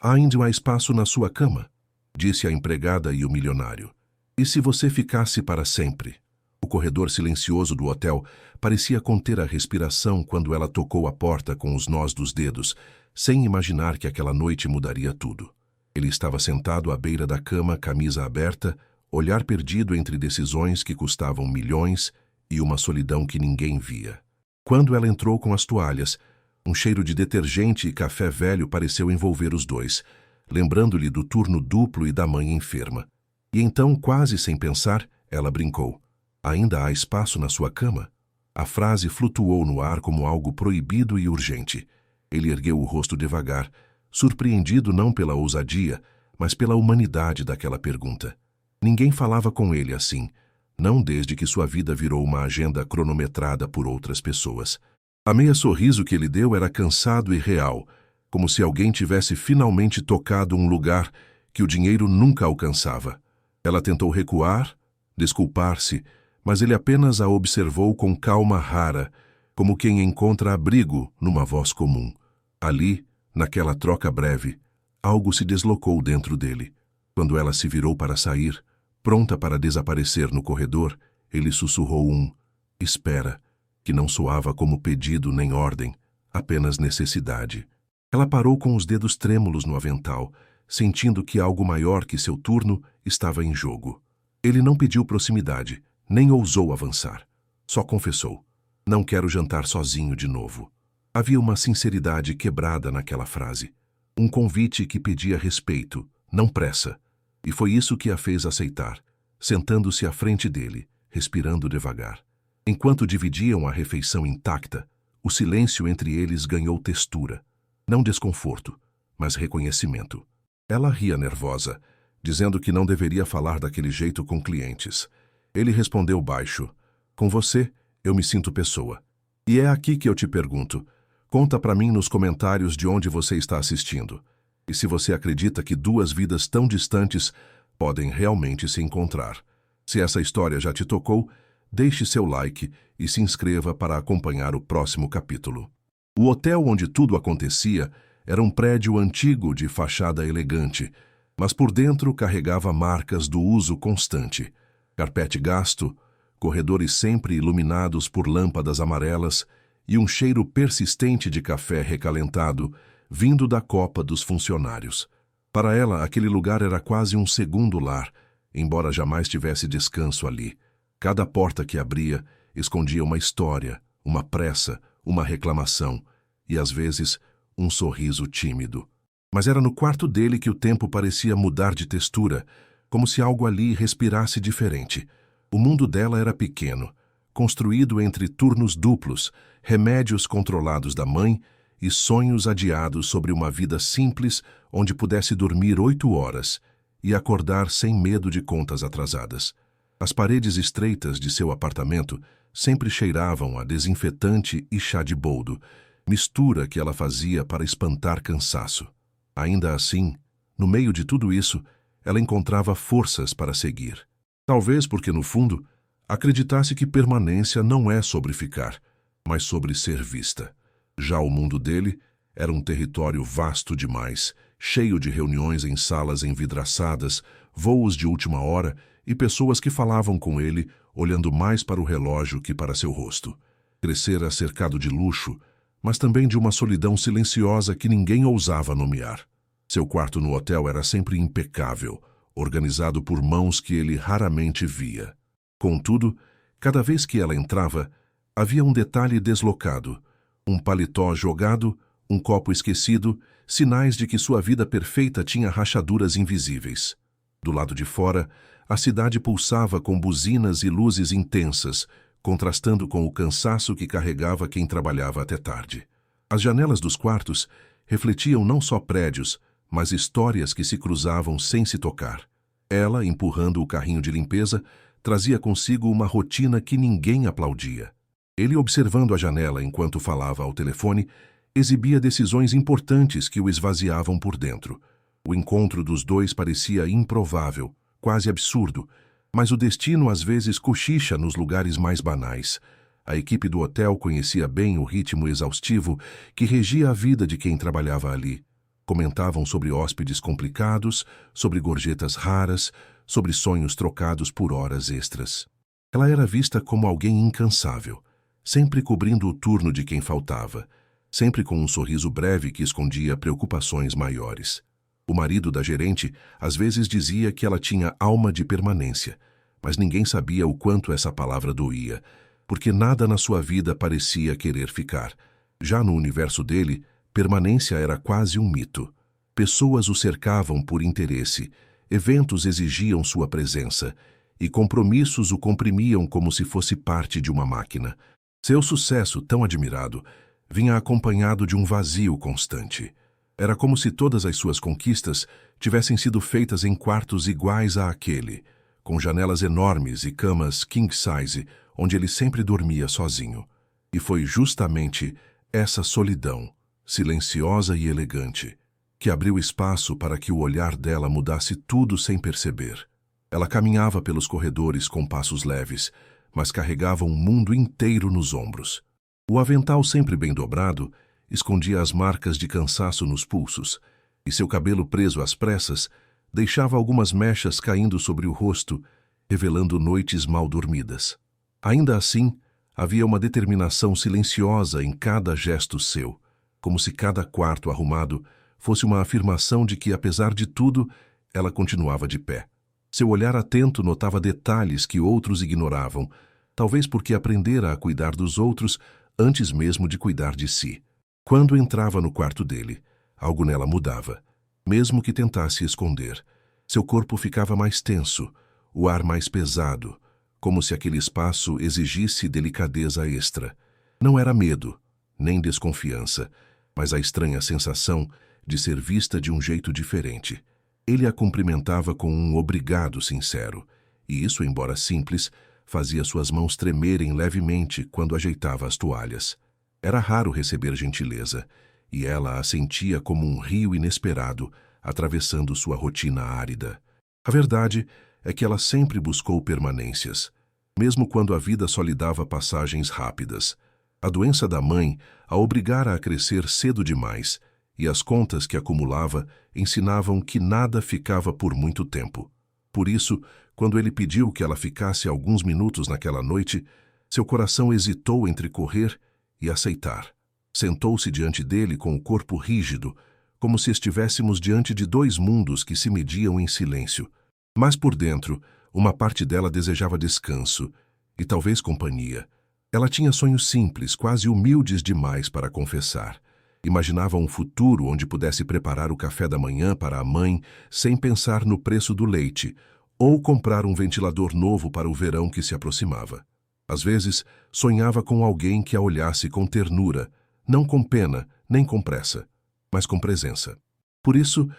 Ainda há espaço na sua cama, disse a empregada e o milionário. E se você ficasse para sempre? O corredor silencioso do hotel parecia conter a respiração quando ela tocou a porta com os nós dos dedos, sem imaginar que aquela noite mudaria tudo. Ele estava sentado à beira da cama, camisa aberta, olhar perdido entre decisões que custavam milhões e uma solidão que ninguém via. Quando ela entrou com as toalhas, um cheiro de detergente e café velho pareceu envolver os dois, lembrando-lhe do turno duplo e da mãe enferma. E então, quase sem pensar, ela brincou. Ainda há espaço na sua cama? A frase flutuou no ar como algo proibido e urgente. Ele ergueu o rosto devagar, surpreendido não pela ousadia, mas pela humanidade daquela pergunta. Ninguém falava com ele assim, não desde que sua vida virou uma agenda cronometrada por outras pessoas. A meia sorriso que ele deu era cansado e real, como se alguém tivesse finalmente tocado um lugar que o dinheiro nunca alcançava. Ela tentou recuar, desculpar-se, mas ele apenas a observou com calma rara, como quem encontra abrigo numa voz comum. Ali, naquela troca breve, algo se deslocou dentro dele. Quando ela se virou para sair, pronta para desaparecer no corredor, ele sussurrou um "espera", que não soava como pedido nem ordem, apenas necessidade. Ela parou com os dedos trêmulos no avental, sentindo que algo maior que seu turno estava em jogo. Ele não pediu proximidade, nem ousou avançar. Só confessou: "Não quero jantar sozinho de novo." Havia uma sinceridade quebrada naquela frase. Um convite que pedia respeito, não pressa. E foi isso que a fez aceitar, sentando-se à frente dele, respirando devagar. Enquanto dividiam a refeição intacta, o silêncio entre eles ganhou textura. Não desconforto, mas reconhecimento. Ela ria nervosa, dizendo que não deveria falar daquele jeito com clientes. Ele respondeu baixo: "Com você, eu me sinto pessoa. E é aqui que eu te pergunto. Conta pra mim nos comentários de onde você está assistindo. E se você acredita que duas vidas tão distantes podem realmente se encontrar. Se essa história já te tocou, deixe seu like e se inscreva para acompanhar o próximo capítulo." O hotel onde tudo acontecia era um prédio antigo de fachada elegante, mas por dentro carregava marcas do uso constante. Carpete gasto, corredores sempre iluminados por lâmpadas amarelas e um cheiro persistente de café recalentado, vindo da copa dos funcionários. Para ela, aquele lugar era quase um segundo lar, embora jamais tivesse descanso ali. Cada porta que abria escondia uma história, uma pressa, uma reclamação e, às vezes, um sorriso tímido. Mas era no quarto dele que o tempo parecia mudar de textura, como se algo ali respirasse diferente. O mundo dela era pequeno, construído entre turnos duplos, remédios controlados da mãe e sonhos adiados sobre uma vida simples onde pudesse dormir 8 horas e acordar sem medo de contas atrasadas. As paredes estreitas de seu apartamento sempre cheiravam a desinfetante e chá de boldo, mistura que ela fazia para espantar cansaço. Ainda assim, no meio de tudo isso, ela encontrava forças para seguir. Talvez porque, no fundo, acreditasse que permanência não é sobre ficar, mas sobre ser vista. Já o mundo dele era um território vasto demais, cheio de reuniões em salas envidraçadas, voos de última hora e pessoas que falavam com ele, olhando mais para o relógio que para seu rosto. Crescera cercado de luxo, mas também de uma solidão silenciosa que ninguém ousava nomear. Seu quarto no hotel era sempre impecável, organizado por mãos que ele raramente via. Contudo, cada vez que ela entrava, havia um detalhe deslocado, um paletó jogado, um copo esquecido, sinais de que sua vida perfeita tinha rachaduras invisíveis. Do lado de fora, a cidade pulsava com buzinas e luzes intensas, contrastando com o cansaço que carregava quem trabalhava até tarde. As janelas dos quartos refletiam não só prédios, mas histórias que se cruzavam sem se tocar. Ela, empurrando o carrinho de limpeza, trazia consigo uma rotina que ninguém aplaudia. Ele, observando a janela enquanto falava ao telefone, exibia decisões importantes que o esvaziavam por dentro. O encontro dos dois parecia improvável, quase absurdo, mas o destino às vezes cochicha nos lugares mais banais. A equipe do hotel conhecia bem o ritmo exaustivo que regia a vida de quem trabalhava ali. Comentavam sobre hóspedes complicados, sobre gorjetas raras, sobre sonhos trocados por horas extras. Ela era vista como alguém incansável, sempre cobrindo o turno de quem faltava, sempre com um sorriso breve que escondia preocupações maiores. O marido da gerente às vezes dizia que ela tinha alma de permanência, mas ninguém sabia o quanto essa palavra doía, porque nada na sua vida parecia querer ficar. Já no universo dele, permanência era quase um mito. Pessoas o cercavam por interesse, eventos exigiam sua presença, e compromissos o comprimiam como se fosse parte de uma máquina. Seu sucesso, tão admirado, vinha acompanhado de um vazio constante. Era como se todas as suas conquistas tivessem sido feitas em quartos iguais àquele, com janelas enormes e camas king size, onde ele sempre dormia sozinho. E foi justamente essa solidão, silenciosa e elegante, que abriu espaço para que o olhar dela mudasse tudo sem perceber. Ela caminhava pelos corredores com passos leves, mas carregava um mundo inteiro nos ombros. O avental sempre bem dobrado escondia as marcas de cansaço nos pulsos, e seu cabelo preso às pressas deixava algumas mechas caindo sobre o rosto, revelando noites mal dormidas. Ainda assim, havia uma determinação silenciosa em cada gesto seu, como se cada quarto arrumado fosse uma afirmação de que, apesar de tudo, ela continuava de pé. Seu olhar atento notava detalhes que outros ignoravam, talvez porque aprendera a cuidar dos outros antes mesmo de cuidar de si. Quando entrava no quarto dele, algo nela mudava, mesmo que tentasse esconder. Seu corpo ficava mais tenso, o ar mais pesado, como se aquele espaço exigisse delicadeza extra. Não era medo, nem desconfiança, mas a estranha sensação de ser vista de um jeito diferente. Ele a cumprimentava com um obrigado sincero, e isso, embora simples, fazia suas mãos tremerem levemente quando ajeitava as toalhas. Era raro receber gentileza, e ela a sentia como um rio inesperado, atravessando sua rotina árida. A verdade é que ela sempre buscou permanências, mesmo quando a vida só lhe dava passagens rápidas. A doença da mãe a obrigara a crescer cedo demais, e as contas que acumulava ensinavam que nada ficava por muito tempo. Por isso, quando ele pediu que ela ficasse alguns minutos naquela noite, seu coração hesitou entre correr e aceitar. Sentou-se diante dele com o corpo rígido, como se estivéssemos diante de dois mundos que se mediam em silêncio. Mas por dentro, uma parte dela desejava descanso e talvez companhia. Ela tinha sonhos simples, quase humildes demais para confessar. Imaginava um futuro onde pudesse preparar o café da manhã para a mãe sem pensar no preço do leite, ou comprar um ventilador novo para o verão que se aproximava. Às vezes, sonhava com alguém que a olhasse com ternura, não com pena, nem com pressa, mas com presença. Por isso,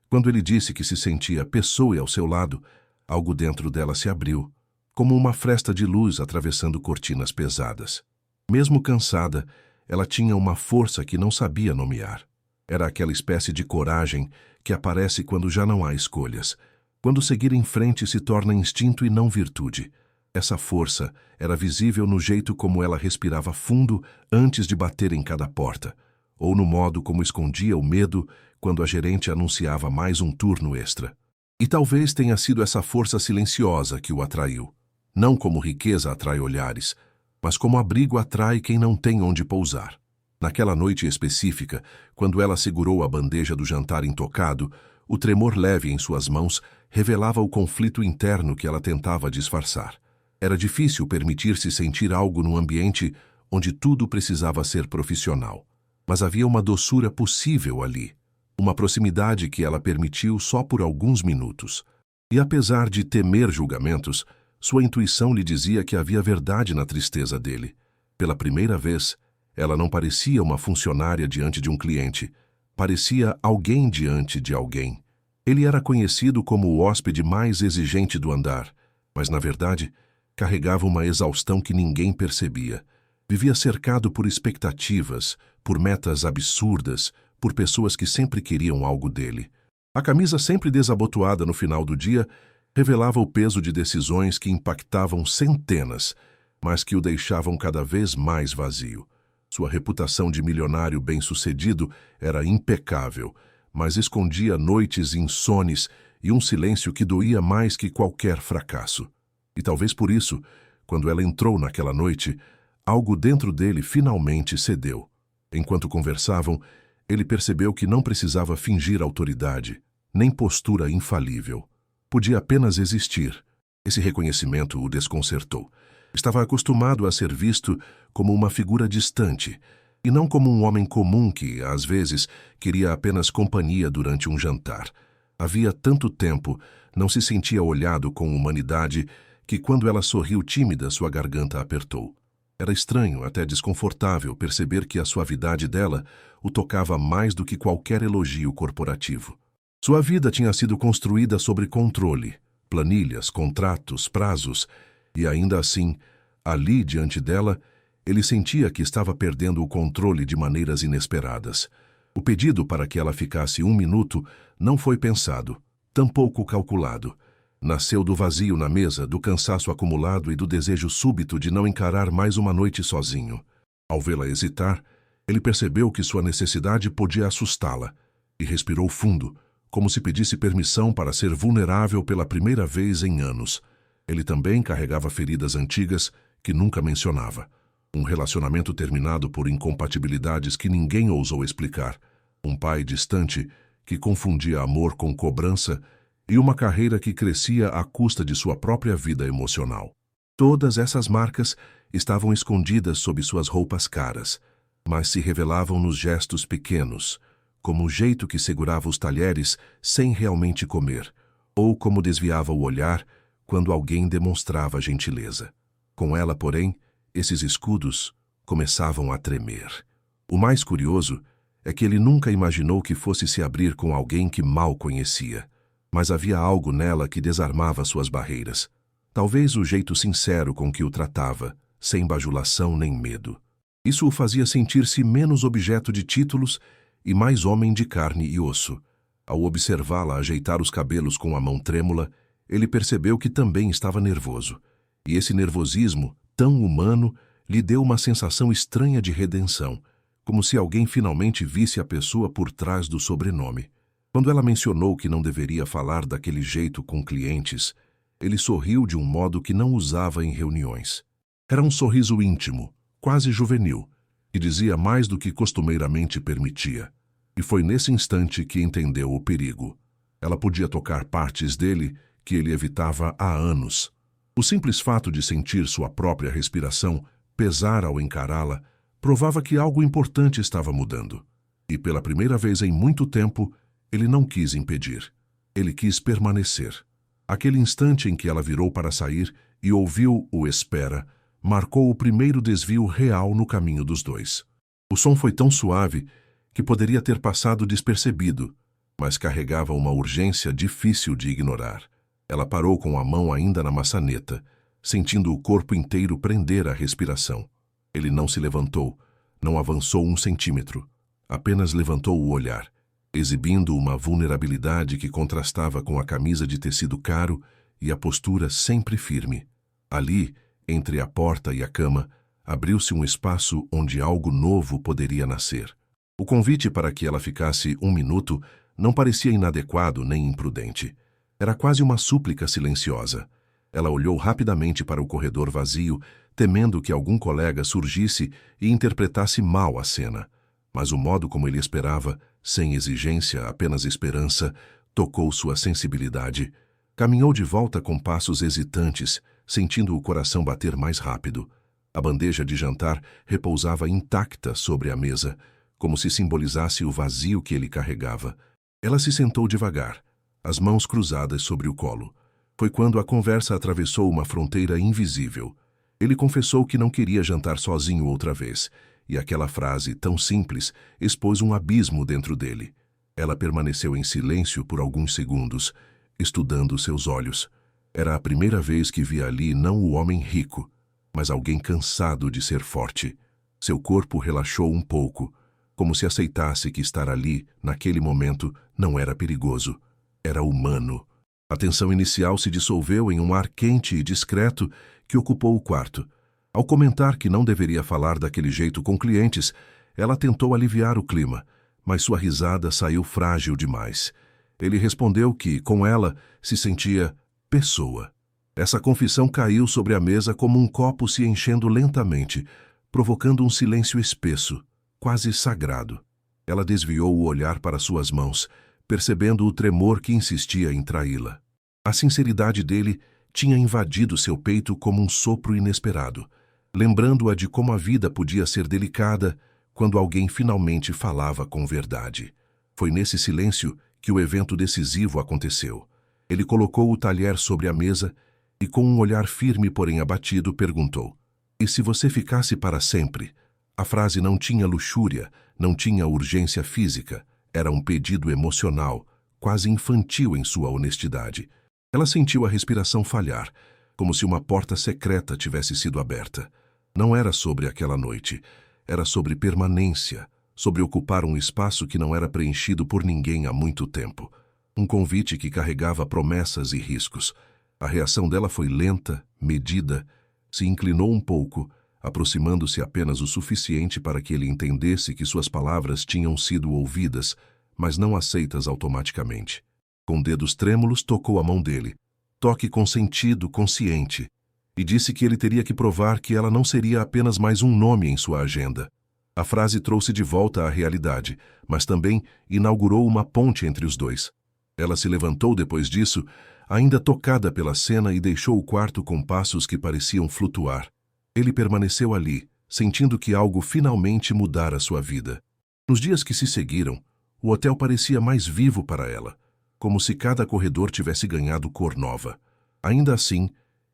quando ele disse que se sentia pessoa ao seu lado, algo dentro dela se abriu, como uma fresta de luz atravessando cortinas pesadas. Mesmo cansada, ela tinha uma força que não sabia nomear. Era aquela espécie de coragem que aparece quando já não há escolhas, quando seguir em frente se torna instinto e não virtude. Essa força era visível no jeito como ela respirava fundo antes de bater em cada porta, ou no modo como escondia o medo quando a gerente anunciava mais um turno extra. E talvez tenha sido essa força silenciosa que o atraiu. Não como riqueza atrai olhares, mas como abrigo atrai quem não tem onde pousar. Naquela noite específica, quando ela segurou a bandeja do jantar intocado, o tremor leve em suas mãos revelava o conflito interno que ela tentava disfarçar. Era difícil permitir-se sentir algo num ambiente onde tudo precisava ser profissional. Mas havia uma doçura possível ali, uma proximidade que ela permitiu só por alguns minutos. E apesar de temer julgamentos, sua intuição lhe dizia que havia verdade na tristeza dele. Pela primeira vez, ela não parecia uma funcionária diante de um cliente. Parecia alguém diante de alguém. Ele era conhecido como o hóspede mais exigente do andar, mas, na verdade, carregava uma exaustão que ninguém percebia. Vivia cercado por expectativas, por metas absurdas, por pessoas que sempre queriam algo dele. A camisa sempre desabotoada no final do dia revelava o peso de decisões que impactavam centenas, mas que o deixavam cada vez mais vazio. Sua reputação de milionário bem-sucedido era impecável, mas escondia noites insones e um silêncio que doía mais que qualquer fracasso. E talvez por isso, quando ela entrou naquela noite, algo dentro dele finalmente cedeu. Enquanto conversavam, ele percebeu que não precisava fingir autoridade, nem postura infalível. Podia apenas existir. Esse reconhecimento o desconcertou. Estava acostumado a ser visto como uma figura distante, e não como um homem comum que, às vezes, queria apenas companhia durante um jantar. Havia tanto tempo, não se sentia olhado com humanidade, que quando ela sorriu tímida, sua garganta apertou. Era estranho, até desconfortável, perceber que a suavidade dela o tocava mais do que qualquer elogio corporativo. Sua vida tinha sido construída sobre controle, planilhas, contratos, prazos, e ainda assim, ali diante dela, ele sentia que estava perdendo o controle de maneiras inesperadas. O pedido para que ela ficasse 1 minuto não foi pensado, tampouco calculado. Nasceu do vazio na mesa, do cansaço acumulado e do desejo súbito de não encarar mais uma noite sozinho. Ao vê-la hesitar, ele percebeu que sua necessidade podia assustá-la, e respirou fundo, como se pedisse permissão para ser vulnerável pela primeira vez em anos. Ele também carregava feridas antigas que nunca mencionava. Um relacionamento terminado por incompatibilidades que ninguém ousou explicar. Um pai distante que confundia amor com cobrança e uma carreira que crescia à custa de sua própria vida emocional. Todas essas marcas estavam escondidas sob suas roupas caras, mas se revelavam nos gestos pequenos, como o jeito que segurava os talheres sem realmente comer, ou como desviava o olhar quando alguém demonstrava gentileza. Com ela, porém, esses escudos começavam a tremer. O mais curioso é que ele nunca imaginou que fosse se abrir com alguém que mal conhecia, mas havia algo nela que desarmava suas barreiras. Talvez o jeito sincero com que o tratava, sem bajulação nem medo. Isso o fazia sentir-se menos objeto de títulos e mais homem de carne e osso. Ao observá-la ajeitar os cabelos com a mão trêmula, ele percebeu que também estava nervoso. E esse nervosismo, tão humano, lhe deu uma sensação estranha de redenção, como se alguém finalmente visse a pessoa por trás do sobrenome. Quando ela mencionou que não deveria falar daquele jeito com clientes, ele sorriu de um modo que não usava em reuniões. Era um sorriso íntimo, quase juvenil, que dizia mais do que costumeiramente permitia. E foi nesse instante que entendeu o perigo. Ela podia tocar partes dele que ele evitava há anos. O simples fato de sentir sua própria respiração pesar ao encará-la provava que algo importante estava mudando. E pela primeira vez em muito tempo, ele não quis impedir. Ele quis permanecer. Aquele instante em que ela virou para sair e ouviu o espera, marcou o primeiro desvio real no caminho dos dois. O som foi tão suave que poderia ter passado despercebido, mas carregava uma urgência difícil de ignorar. Ela parou com a mão ainda na maçaneta, sentindo o corpo inteiro prender a respiração. Ele não se levantou, não avançou 1 centímetro, apenas levantou o olhar, exibindo uma vulnerabilidade que contrastava com a camisa de tecido caro e a postura sempre firme. Ali, entre a porta e a cama, abriu-se um espaço onde algo novo poderia nascer. O convite para que ela ficasse 1 minuto não parecia inadequado nem imprudente. Era quase uma súplica silenciosa. Ela olhou rapidamente para o corredor vazio, temendo que algum colega surgisse e interpretasse mal a cena. Mas o modo como ele esperava, sem exigência, apenas esperança, tocou sua sensibilidade. Caminhou de volta com passos hesitantes, sentindo o coração bater mais rápido. A bandeja de jantar repousava intacta sobre a mesa, como se simbolizasse o vazio que ele carregava. Ela se sentou devagar, as mãos cruzadas sobre o colo. Foi quando a conversa atravessou uma fronteira invisível. Ele confessou que não queria jantar sozinho outra vez, e aquela frase, tão simples, expôs um abismo dentro dele. Ela permaneceu em silêncio por alguns segundos, estudando seus olhos. Era a primeira vez que via ali não o homem rico, mas alguém cansado de ser forte. Seu corpo relaxou um pouco, como se aceitasse que estar ali, naquele momento, não era perigoso. Era humano. A tensão inicial se dissolveu em um ar quente e discreto que ocupou o quarto. Ao comentar que não deveria falar daquele jeito com clientes, ela tentou aliviar o clima, mas sua risada saiu frágil demais. Ele respondeu que, com ela, se sentia pessoa. Essa confissão caiu sobre a mesa como um copo se enchendo lentamente, provocando um silêncio espesso, quase sagrado. Ela desviou o olhar para suas mãos, percebendo o tremor que insistia em traí-la. A sinceridade dele tinha invadido seu peito como um sopro inesperado, lembrando-a de como a vida podia ser delicada quando alguém finalmente falava com verdade. Foi nesse silêncio que o evento decisivo aconteceu. Ele colocou o talher sobre a mesa e, com um olhar firme porém abatido, perguntou: "E se você ficasse para sempre?" A frase não tinha luxúria, não tinha urgência física. Era um pedido emocional, quase infantil em sua honestidade. Ela sentiu a respiração falhar, como se uma porta secreta tivesse sido aberta. Não era sobre aquela noite. Era sobre permanência, sobre ocupar um espaço que não era preenchido por ninguém há muito tempo. Um convite que carregava promessas e riscos. A reação dela foi lenta, medida, se inclinou um pouco, aproximando-se apenas o suficiente para que ele entendesse que suas palavras tinham sido ouvidas, mas não aceitas automaticamente. Com dedos trêmulos, tocou a mão dele. Toque com sentido, consciente. E disse que ele teria que provar que ela não seria apenas mais um nome em sua agenda. A frase trouxe de volta à realidade, mas também inaugurou uma ponte entre os dois. Ela se levantou depois disso, ainda tocada pela cena, e deixou o quarto com passos que pareciam flutuar. Ele permaneceu ali, sentindo que algo finalmente mudara sua vida. Nos dias que se seguiram, o hotel parecia mais vivo para ela, como se cada corredor tivesse ganhado cor nova. Ainda assim,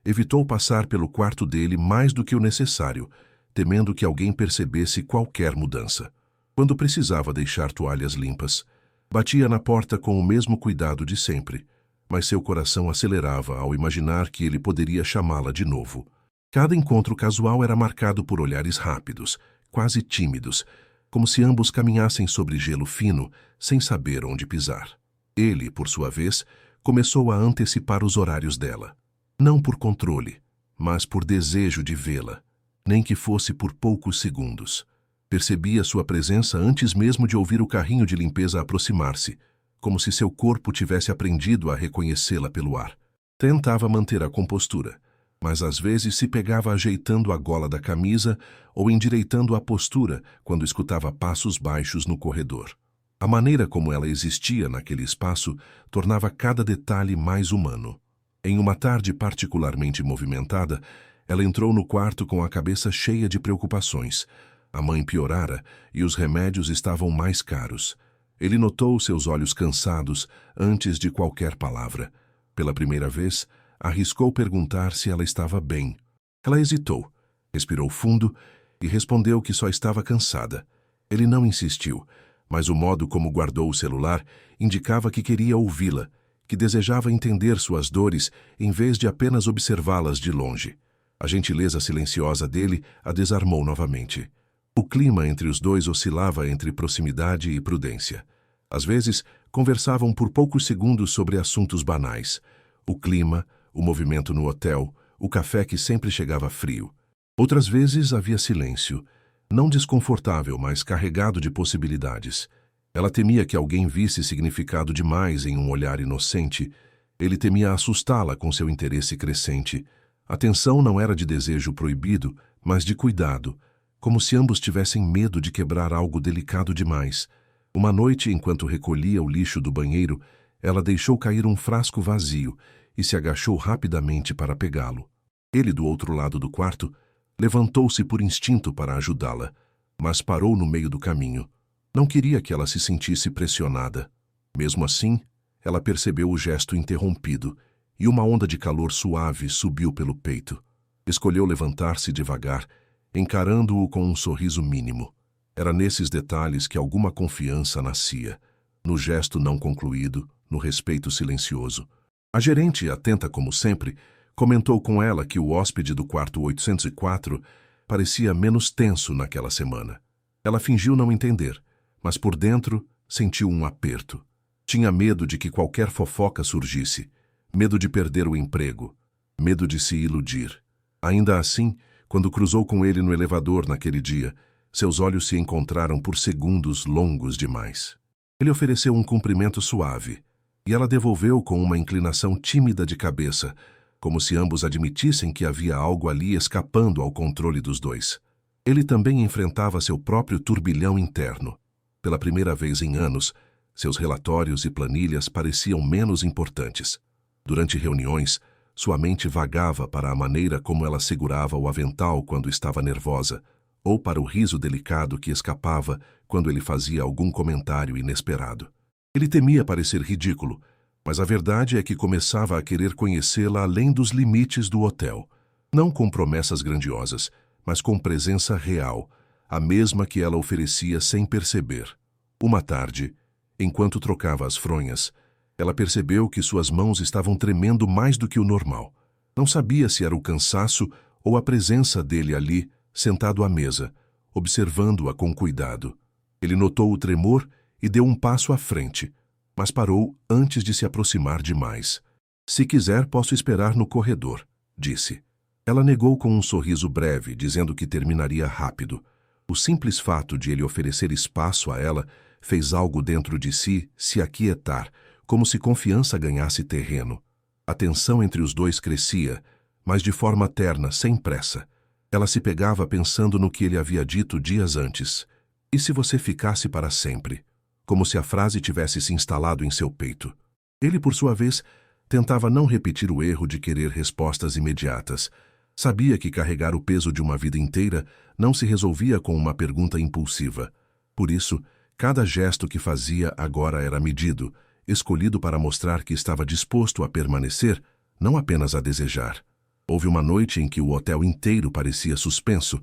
evitou passar pelo quarto dele mais do que o necessário, temendo que alguém percebesse qualquer mudança. Quando precisava deixar toalhas limpas, batia na porta com o mesmo cuidado de sempre, mas seu coração acelerava ao imaginar que ele poderia chamá-la de novo. Cada encontro casual era marcado por olhares rápidos, quase tímidos, como se ambos caminhassem sobre gelo fino, sem saber onde pisar. Ele, por sua vez, começou a antecipar os horários dela. Não por controle, mas por desejo de vê-la, nem que fosse por poucos segundos. Percebia sua presença antes mesmo de ouvir o carrinho de limpeza aproximar-se, como se seu corpo tivesse aprendido a reconhecê-la pelo ar. Tentava manter a compostura, mas às vezes se pegava ajeitando a gola da camisa ou endireitando a postura quando escutava passos baixos no corredor. A maneira como ela existia naquele espaço tornava cada detalhe mais humano. Em uma tarde particularmente movimentada, ela entrou no quarto com a cabeça cheia de preocupações. A mãe piorara e os remédios estavam mais caros. Ele notou seus olhos cansados antes de qualquer palavra. Pela primeira vez, arriscou perguntar se ela estava bem. Ela hesitou, respirou fundo e respondeu que só estava cansada. Ele não insistiu, mas o modo como guardou o celular indicava que queria ouvi-la, que desejava entender suas dores em vez de apenas observá-las de longe. A gentileza silenciosa dele a desarmou novamente. O clima entre os dois oscilava entre proximidade e prudência. Às vezes, conversavam por poucos segundos sobre assuntos banais. O clima, o movimento no hotel, o café que sempre chegava frio. Outras vezes havia silêncio, não desconfortável, mas carregado de possibilidades. Ela temia que alguém visse significado demais em um olhar inocente. Ele temia assustá-la com seu interesse crescente. A tensão não era de desejo proibido, mas de cuidado, como se ambos tivessem medo de quebrar algo delicado demais. Uma noite, enquanto recolhia o lixo do banheiro, ela deixou cair um frasco vazio e se agachou rapidamente para pegá-lo. Ele, do outro lado do quarto, levantou-se por instinto para ajudá-la, mas parou no meio do caminho. Não queria que ela se sentisse pressionada. Mesmo assim, ela percebeu o gesto interrompido e uma onda de calor suave subiu pelo peito. Escolheu levantar-se devagar, encarando-o com um sorriso mínimo. Era nesses detalhes que alguma confiança nascia, no gesto não concluído, no respeito silencioso. A gerente, atenta como sempre, comentou com ela que o hóspede do quarto 804 parecia menos tenso naquela semana. Ela fingiu não entender, mas por dentro sentiu um aperto. Tinha medo de que qualquer fofoca surgisse, medo de perder o emprego, medo de se iludir. Ainda assim, quando cruzou com ele no elevador naquele dia, Seus olhos se encontraram por segundos longos demais. Ele ofereceu um cumprimento suave, e ela devolveu com uma inclinação tímida de cabeça, como se ambos admitissem que havia algo ali escapando ao controle dos dois. Ele também enfrentava seu próprio turbilhão interno. Pela primeira vez em anos, seus relatórios e planilhas pareciam menos importantes. Durante reuniões, sua mente vagava para a maneira como ela segurava o avental quando estava nervosa, ou para o riso delicado que escapava quando ele fazia algum comentário inesperado. Ele temia parecer ridículo, mas a verdade é que começava a querer conhecê-la além dos limites do hotel. Não com promessas grandiosas, mas com presença real, a mesma que ela oferecia sem perceber. Uma tarde, enquanto trocava as fronhas, ela percebeu que suas mãos estavam tremendo mais do que o normal. Não sabia se era o cansaço ou a presença dele ali, sentado à mesa, observando-a com cuidado. Ele notou o tremor e deu um passo à frente, mas parou antes de se aproximar demais. "Se quiser, posso esperar no corredor", disse. Ela negou com um sorriso breve, dizendo que terminaria rápido. O simples fato de ele oferecer espaço a ela fez algo dentro de si se aquietar, como se confiança ganhasse terreno. A tensão entre os dois crescia, mas de forma terna, sem pressa. Ela se pegava pensando no que ele havia dito dias antes. "E se você ficasse para sempre?", como se a frase tivesse se instalado em seu peito. Ele, por sua vez, tentava não repetir o erro de querer respostas imediatas. Sabia que carregar o peso de uma vida inteira não se resolvia com uma pergunta impulsiva. Por isso, cada gesto que fazia agora era medido, escolhido para mostrar que estava disposto a permanecer, não apenas a desejar. Houve uma noite em que o hotel inteiro parecia suspenso.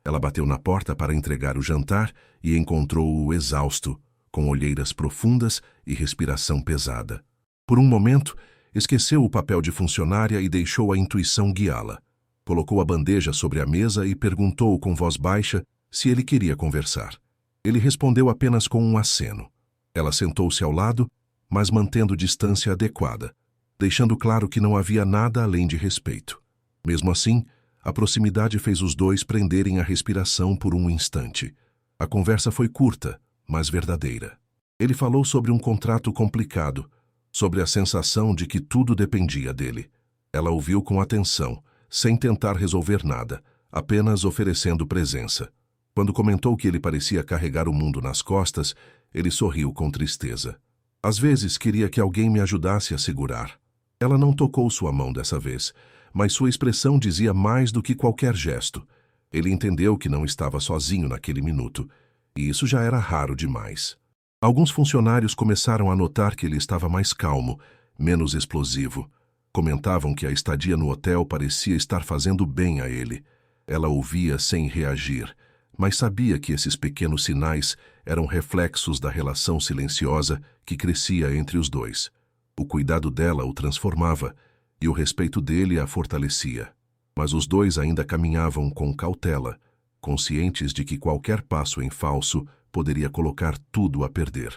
Ela bateu na porta para entregar o jantar e encontrou-o exausto, com olheiras profundas e respiração pesada. Por um momento, esqueceu o papel de funcionária e deixou a intuição guiá-la. Colocou a bandeja sobre a mesa e perguntou com voz baixa se ele queria conversar. Ele respondeu apenas com um aceno. Ela sentou-se ao lado, mas mantendo distância adequada, deixando claro que não havia nada além de respeito. Mesmo assim, a proximidade fez os dois prenderem a respiração por um instante. A conversa foi curta, mas verdadeira. Ele falou sobre um contrato complicado, sobre a sensação de que tudo dependia dele. Ela ouviu com atenção, sem tentar resolver nada, apenas oferecendo presença. Quando comentou que ele parecia carregar o mundo nas costas, ele sorriu com tristeza. "Às vezes queria que alguém me ajudasse a segurar." Ela não tocou sua mão dessa vez, mas sua expressão dizia mais do que qualquer gesto. Ele entendeu que não estava sozinho naquele minuto, e isso já era raro demais. Alguns funcionários começaram a notar que ele estava mais calmo, menos explosivo. Comentavam que a estadia no hotel parecia estar fazendo bem a ele. Ela ouvia sem reagir, mas sabia que esses pequenos sinais eram reflexos da relação silenciosa que crescia entre os dois. O cuidado dela o transformava, e o respeito dele a fortalecia. Mas os dois ainda caminhavam com cautela, conscientes de que qualquer passo em falso poderia colocar tudo a perder.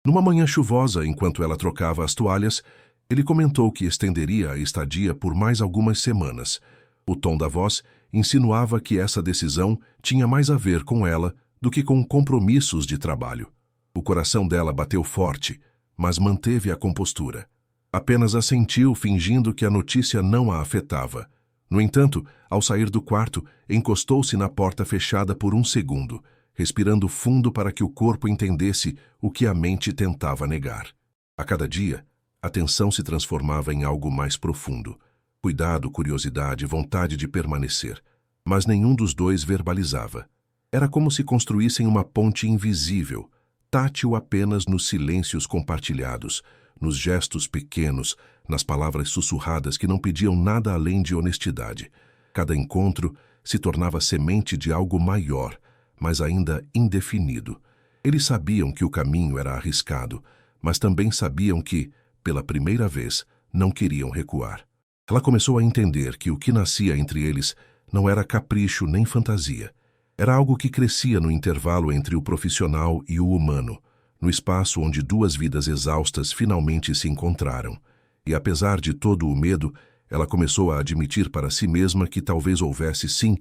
Numa manhã chuvosa, enquanto ela trocava as toalhas, ele comentou que estenderia a estadia por mais algumas semanas. O tom da voz insinuava que essa decisão tinha mais a ver com ela do que com compromissos de trabalho. O coração dela bateu forte, mas manteve a compostura. Apenas assentiu, fingindo que a notícia não a afetava. No entanto, ao sair do quarto, encostou-se na porta fechada por um segundo, respirando fundo para que o corpo entendesse o que a mente tentava negar. A cada dia, a tensão se transformava em algo mais profundo. Cuidado, curiosidade, vontade de permanecer. Mas nenhum dos dois verbalizava. Era como se construíssem uma ponte invisível, tátil apenas nos silêncios compartilhados, nos gestos pequenos, nas palavras sussurradas que não pediam nada além de honestidade. Cada encontro se tornava semente de algo maior, mas ainda indefinido. Eles sabiam que o caminho era arriscado, mas também sabiam que, pela primeira vez, não queriam recuar. Ela começou a entender que o que nascia entre eles não era capricho nem fantasia. Era algo que crescia no intervalo entre o profissional e o humano, no espaço onde duas vidas exaustas finalmente se encontraram. E apesar de todo o medo, ela começou a admitir para si mesma que talvez houvesse sim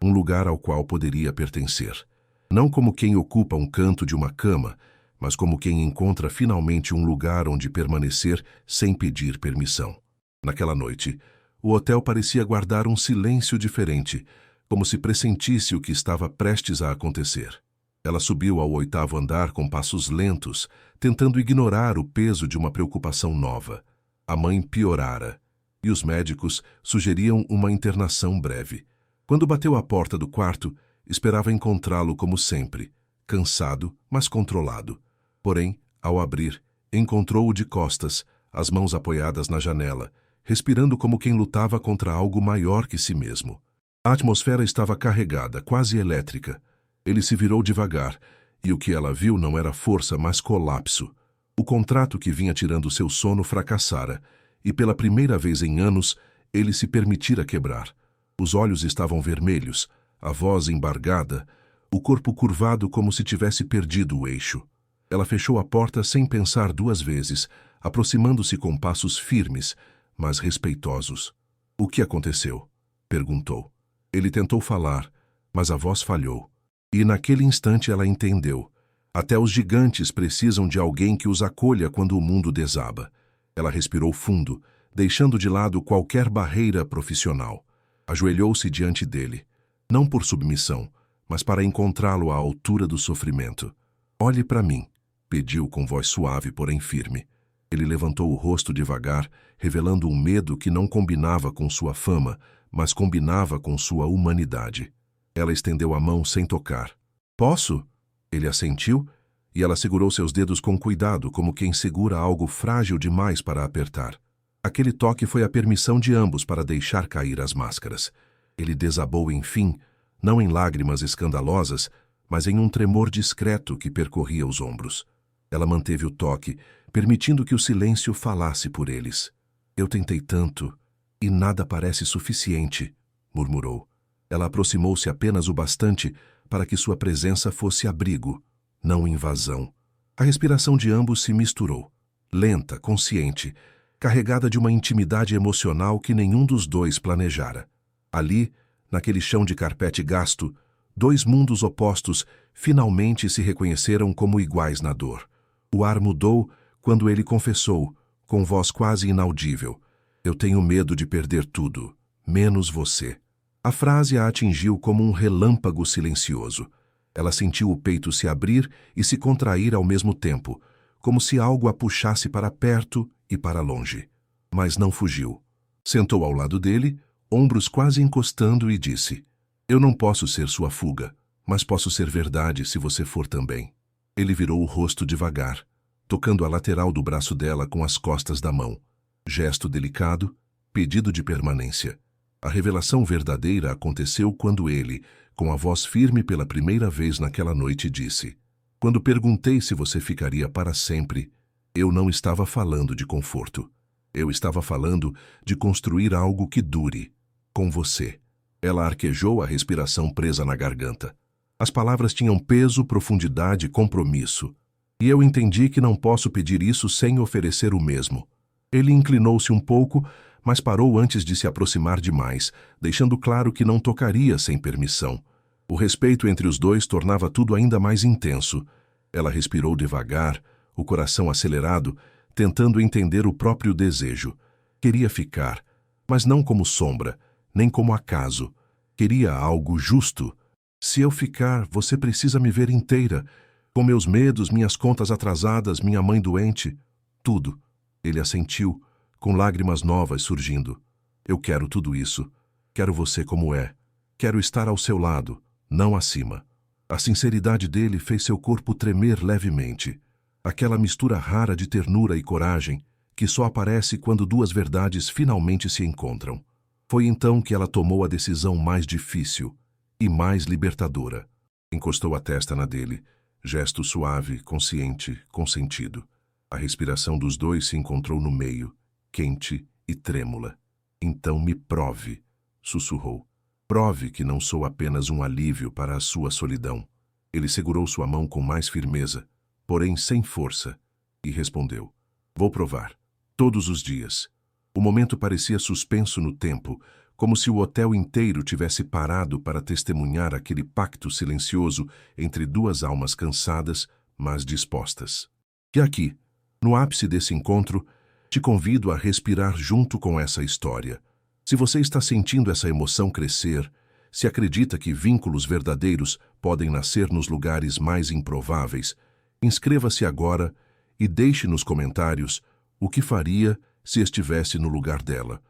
um lugar ao qual poderia pertencer. Não como quem ocupa um canto de uma cama, mas como quem encontra finalmente um lugar onde permanecer sem pedir permissão. Naquela noite, o hotel parecia guardar um silêncio diferente, como se pressentisse o que estava prestes a acontecer. Ela subiu ao 8º andar com passos lentos, tentando ignorar o peso de uma preocupação nova. A mãe piorara, e os médicos sugeriam uma internação breve. Quando bateu à porta do quarto, esperava encontrá-lo como sempre, cansado, mas controlado. Porém, ao abrir, encontrou-o de costas, as mãos apoiadas na janela, respirando como quem lutava contra algo maior que si mesmo. A atmosfera estava carregada, quase elétrica. Ele se virou devagar, e o que ela viu não era força, mas colapso. O contrato que vinha tirando seu sono fracassara, e pela primeira vez em anos, ele se permitira quebrar. Os olhos estavam vermelhos, a voz embargada, o corpo curvado como se tivesse perdido o eixo. Ela fechou a porta sem pensar 2 vezes, aproximando-se com passos firmes, mas respeitosos. "O que aconteceu?" perguntou. Ele tentou falar, mas a voz falhou. E naquele instante ela entendeu. Até os gigantes precisam de alguém que os acolha quando o mundo desaba. Ela respirou fundo, deixando de lado qualquer barreira profissional. Ajoelhou-se diante dele, não por submissão, mas para encontrá-lo à altura do sofrimento. "Olhe para mim", pediu com voz suave, porém firme. Ele levantou o rosto devagar, revelando um medo que não combinava com sua fama, mas combinava com sua humanidade. Ela estendeu a mão sem tocar. "Posso?" Ele assentiu, e ela segurou seus dedos com cuidado, como quem segura algo frágil demais para apertar. Aquele toque foi a permissão de ambos para deixar cair as máscaras. Ele desabou, enfim, não em lágrimas escandalosas, mas em um tremor discreto que percorria os ombros. Ela manteve o toque, permitindo que o silêncio falasse por eles. "Eu tentei tanto, e nada parece suficiente", murmurou. Ela aproximou-se apenas o bastante para que sua presença fosse abrigo, não invasão. A respiração de ambos se misturou, lenta, consciente, carregada de uma intimidade emocional que nenhum dos dois planejara. Ali, naquele chão de carpete gasto, 2 mundos opostos finalmente se reconheceram como iguais na dor. O ar mudou quando ele confessou, com voz quase inaudível: "Eu tenho medo de perder tudo, menos você." A frase a atingiu como um relâmpago silencioso. Ela sentiu o peito se abrir e se contrair ao mesmo tempo, como se algo a puxasse para perto e para longe. Mas não fugiu. Sentou ao lado dele, ombros quase encostando, e disse: "Eu não posso ser sua fuga, mas posso ser verdade se você for também." Ele virou o rosto devagar, tocando a lateral do braço dela com as costas da mão. Gesto delicado, pedido de permanência. A revelação verdadeira aconteceu quando ele, com a voz firme pela primeira vez naquela noite, disse: "Quando perguntei se você ficaria para sempre, eu não estava falando de conforto. Eu estava falando de construir algo que dure, com você." Ela arquejou, a respiração presa na garganta. As palavras tinham peso, profundidade e compromisso. E eu entendi que não posso pedir isso sem oferecer o mesmo. Ele inclinou-se um pouco, mas parou antes de se aproximar demais, deixando claro que não tocaria sem permissão. O respeito entre os dois tornava tudo ainda mais intenso. Ela respirou devagar, o coração acelerado, tentando entender o próprio desejo. Queria ficar, mas não como sombra, nem como acaso. Queria algo justo. "Se eu ficar, você precisa me ver inteira, com meus medos, minhas contas atrasadas, minha mãe doente, tudo." Ele assentiu, com lágrimas novas surgindo. "Eu quero tudo isso. Quero você como é. Quero estar ao seu lado, não acima." A sinceridade dele fez seu corpo tremer levemente. Aquela mistura rara de ternura e coragem que só aparece quando 2 verdades finalmente se encontram. Foi então que ela tomou a decisão mais difícil e mais libertadora. Encostou a testa na dele, gesto suave, consciente, consentido. A respiração dos dois se encontrou no meio, quente e trêmula. "Então me prove", sussurrou. "Prove que não sou apenas um alívio para a sua solidão." Ele segurou sua mão com mais firmeza, porém sem força, e respondeu: "Vou provar. Todos os dias." O momento parecia suspenso no tempo, como se o hotel inteiro tivesse parado para testemunhar aquele pacto silencioso entre duas almas cansadas, mas dispostas. E aqui, no ápice desse encontro, te convido a respirar junto com essa história. Se você está sentindo essa emoção crescer, se acredita que vínculos verdadeiros podem nascer nos lugares mais improváveis, inscreva-se agora e deixe nos comentários o que faria se estivesse no lugar dela.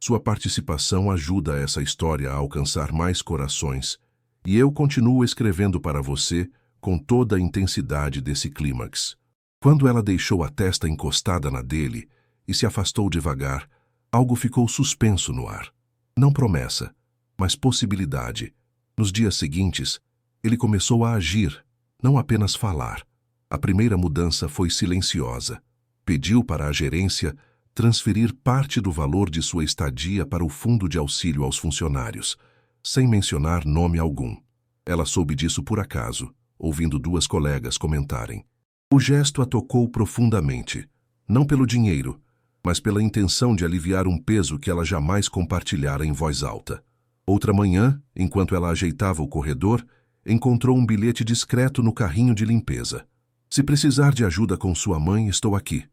Sua participação ajuda essa história a alcançar mais corações, e eu continuo escrevendo para você com toda a intensidade desse clímax. Quando ela deixou a testa encostada na dele e se afastou devagar, algo ficou suspenso no ar. Não promessa, mas possibilidade. Nos dias seguintes, ele começou a agir, não apenas falar. A primeira mudança foi silenciosa. Pediu para a gerência transferir parte do valor de sua estadia para o fundo de auxílio aos funcionários, sem mencionar nome algum. Ela soube disso por acaso, ouvindo duas colegas comentarem. O gesto a tocou profundamente, não pelo dinheiro, mas pela intenção de aliviar um peso que ela jamais compartilhara em voz alta. Outra manhã, enquanto ela ajeitava o corredor, encontrou um bilhete discreto no carrinho de limpeza. Se precisar de ajuda com sua mãe, estou aqui.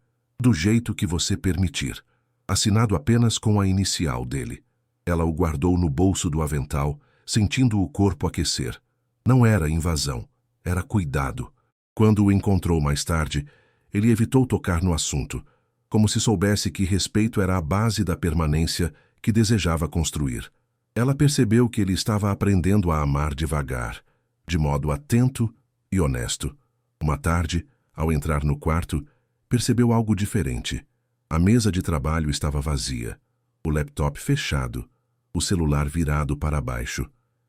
Do jeito que você permitir. Assinado apenas com a inicial dele. Ela o guardou no bolso do avental, sentindo o corpo aquecer. Não era invasão, era cuidado. Quando o encontrou mais tarde, ele evitou tocar no assunto, como se soubesse que respeito era a base da permanência que desejava construir. Ela percebeu que ele estava aprendendo a amar devagar, de modo atento e honesto. Uma tarde, ao entrar no quarto, percebeu algo diferente. A mesa de trabalho estava vazia, o laptop fechado, o celular virado para baixo.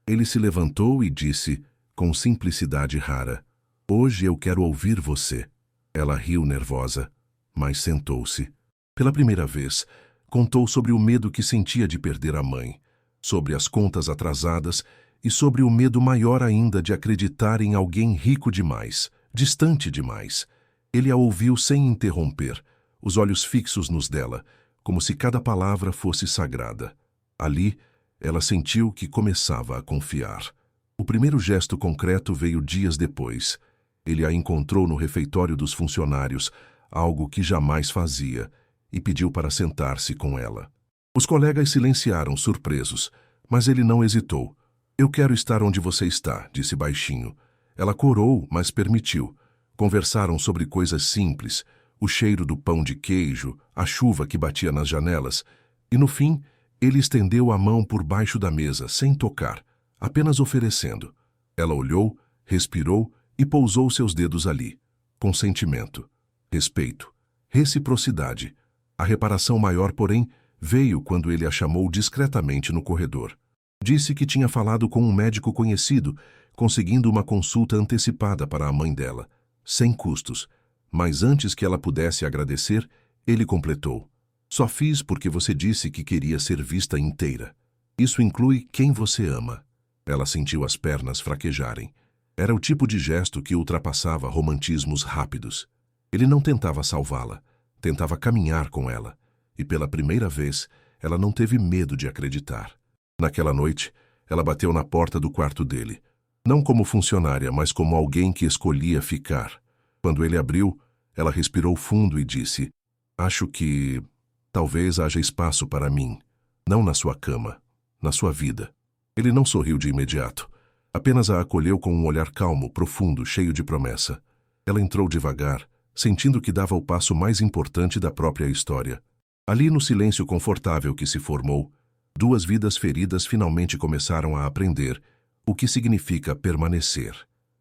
Ele se levantou e disse, com simplicidade rara, "Hoje eu quero ouvir você." Ela riu nervosa, mas sentou-se. Pela primeira vez, contou sobre o medo que sentia de perder a mãe, sobre as contas atrasadas e sobre o medo maior ainda de acreditar em alguém rico demais, distante demais. Ele a ouviu sem interromper, os olhos fixos nos dela, como se cada palavra fosse sagrada. Ali, ela sentiu que começava a confiar. O primeiro gesto concreto veio dias depois. Ele a encontrou no refeitório dos funcionários, algo que jamais fazia, e pediu para sentar-se com ela. Os colegas silenciaram, surpresos, mas ele não hesitou. "Eu quero estar onde você está", disse baixinho. Ela corou, mas permitiu. Conversaram sobre coisas simples, o cheiro do pão de queijo, a chuva que batia nas janelas, e no fim, ele estendeu a mão por baixo da mesa, sem tocar, apenas oferecendo. Ela olhou, respirou e pousou seus dedos ali. Consentimento, respeito, reciprocidade. A reparação maior, porém, veio quando ele a chamou discretamente no corredor. Disse que tinha falado com um médico conhecido, conseguindo uma consulta antecipada para a mãe dela, sem custos. Mas antes que ela pudesse agradecer, ele completou. "Só fiz porque você disse que queria ser vista inteira. Isso inclui quem você ama." Ela sentiu as pernas fraquejarem. Era o tipo de gesto que ultrapassava romantismos rápidos. Ele não tentava salvá-la, tentava caminhar com ela. E pela primeira vez, ela não teve medo de acreditar. Naquela noite, ela bateu na porta do quarto dele. Não como funcionária, mas como alguém que escolhia ficar. Quando ele abriu, ela respirou fundo e disse, "Acho que talvez haja espaço para mim, não na sua cama, na sua vida." Ele não sorriu de imediato. Apenas a acolheu com um olhar calmo, profundo, cheio de promessa. Ela entrou devagar, sentindo que dava o passo mais importante da própria história. Ali, no silêncio confortável que se formou, duas vidas feridas finalmente começaram a aprender o que significa permanecer.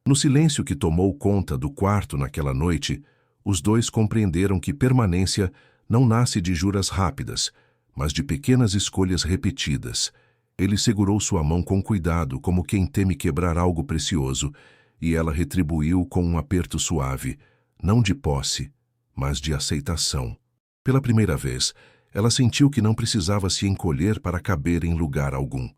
No silêncio que tomou conta do quarto naquela noite, os dois compreenderam que permanência não nasce de juras rápidas, mas de pequenas escolhas repetidas. Ele segurou sua mão com cuidado, como quem teme quebrar algo precioso, e ela retribuiu com um aperto suave, não de posse, mas de aceitação. Pela primeira vez, ela sentiu que não precisava se encolher para caber em lugar algum,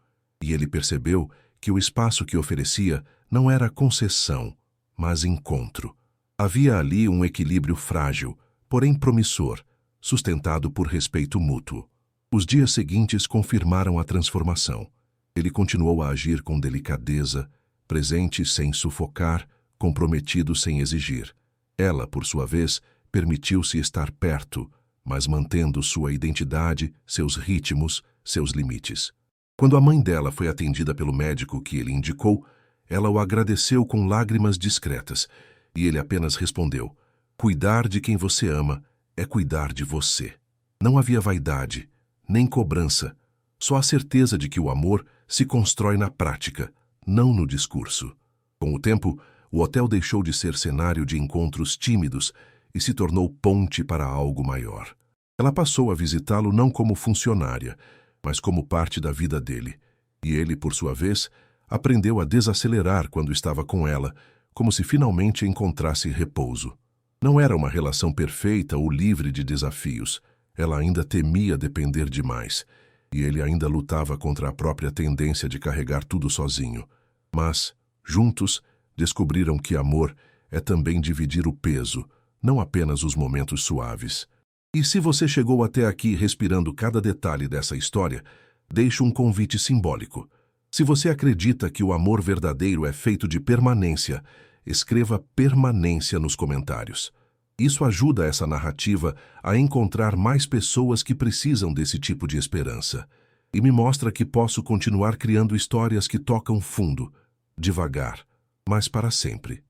e ele percebeu que o espaço que oferecia não era concessão, mas encontro. Havia ali um equilíbrio frágil, porém promissor, sustentado por respeito mútuo. Os dias seguintes confirmaram a transformação. Ele continuou a agir com delicadeza, presente sem sufocar, comprometido sem exigir. Ela, por sua vez, permitiu-se estar perto, mas mantendo sua identidade, seus ritmos, seus limites. Quando a mãe dela foi atendida pelo médico que ele indicou, ela o agradeceu com lágrimas discretas, e ele apenas respondeu: "Cuidar de quem você ama é cuidar de você." Não havia vaidade, nem cobrança, só a certeza de que o amor se constrói na prática, não no discurso. Com o tempo, o hotel deixou de ser cenário de encontros tímidos e se tornou ponte para algo maior. Ela passou a visitá-lo não como funcionária, mas como parte da vida dele, e ele, por sua vez, aprendeu a desacelerar quando estava com ela, como se finalmente encontrasse repouso. Não era uma relação perfeita ou livre de desafios. Ela ainda temia depender demais, e ele ainda lutava contra a própria tendência de carregar tudo sozinho. Mas, juntos, descobriram que amor é também dividir o peso, não apenas os momentos suaves. E se você chegou até aqui respirando cada detalhe dessa história, deixo um convite simbólico. Se você acredita que o amor verdadeiro é feito de permanência, escreva permanência nos comentários. Isso ajuda essa narrativa a encontrar mais pessoas que precisam desse tipo de esperança. E me mostra que posso continuar criando histórias que tocam fundo, devagar, mas para sempre.